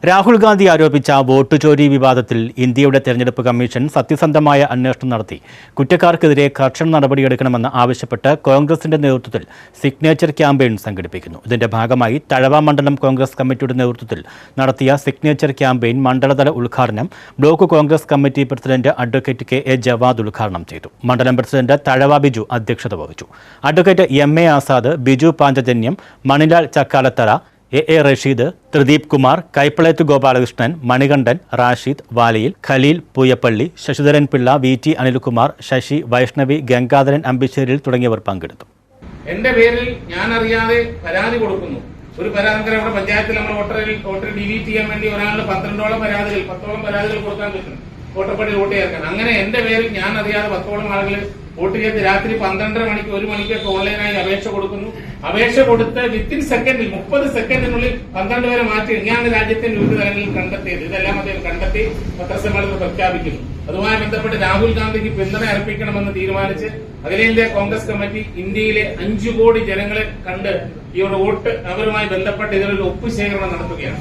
Rahul Gandhi ആരോപിച്ച vote ചോരി വിവാദത്തിൽ ഇന്ത്യയുടെ തെരഞ്ഞെടുപ്പ് കമ്മീഷൻ സത്യസന്ധമായ അന്വേഷണം നടത്തി കുറ്റക്കാർക്കെതിരെ കർശന നടപടിയെടുക്കണമെന്ന് ആവശ്യപ്പെട്ട് കോൺഗ്രസിന്റെ നേതൃത്വത്തിൽ സിഗ്നേച്ചർ ക്യാമ്പയിൻ സംഘടിപ്പിക്കുന്നു. ഇതിന്റെ ഭാഗമായി തഴവ മണ്ഡലം കോൺഗ്രസ് കമ്മിറ്റിയുടെ നേതൃത്വത്തിൽ നടത്തിയ സിഗ്നേച്ചർ ക്യാമ്പയിൻ മണ്ഡലതല ഉദ്ഘാടനം block Congress committee president advocate K A Javad ഉദ്ഘാടനം ചെയ്തു. മണ്ഡലം പ്രസിഡന്റ് തഴവ ബിജു അധ്യക്ഷത വഹിച്ചു. Advocate M A Azad, Biju Panchajanyam, Manilal Chakkalathara, A Rasheed, Thrideep Kumar, Kaippalleth Gopalakrishnan, Manikandan, Rashid Valiyil, Khaleel Pooyappally, Sasidharan Pillai, V T Anilkumar, Sasi Vaishnavi, Gangadharan Ambisseril തുടങ്ങിയവർ പങ്കെടുത്തു. എന്റെ പേരിൽ ഞാൻ അറിയാതെ പരാതി കൊടുക്കുന്നു. ഒരു പരാതി നമ്മുടെ പഞ്ചായത്തിൽ നമ്മൾ വോട്ടർ ഡിലീറ്റ് ചെയ്യാൻ വേണ്ടി ഒരാളിന് 10ഓളം പരാതികൾ കൊടുക്കാൻ പറ്റും. വോട്ടർപടി വോട്ട് ചേർക്കാൻ. അങ്ങനെ എന്റെ പേരിൽ ഞാൻ അറിയാതെ 10ഓളം ആളുകൾ വോട്ട് ചെയ്ത് രാത്രി 12:30 മണിക്ക് 1 മണിക്കൊക്കെ ഓൺലൈനായി അപേക്ഷ കൊടുക്കുന്നു. അപേക്ഷ കൊടുത്ത് വിത്തിൻ സെക്കൻഡിൽ 30 സെക്കൻഡിനുള്ളിൽ 12 പേരെ മാറ്റി ഇങ്ങനെയാണ് രാജ്യത്തിന്റെ വിവിധ തലങ്ങളിൽ കണ്ടെത്തിയത്. ഇതെല്ലാം അദ്ദേഹം കണ്ടെത്തി പത്രസമ്മേളനത്തിൽ പ്രഖ്യാപിക്കുന്നു. അതുമായി ബന്ധപ്പെട്ട് രാഹുൽ ഗാന്ധിക്ക് പിന്തുണ അർപ്പിക്കണമെന്ന് തീരുമാനിച്ച് അഖിലേന്ത്യാ കോൺഗ്രസ് കമ്മിറ്റി ഇന്ത്യയിലെ 5 കോടി ജനങ്ങളെ കണ്ട് ഈ വോട്ട് അവരുമായി ബന്ധപ്പെട്ട് ഇതിലൊരു ഒപ്പുശേഖരണം നടത്തുകയാണ്.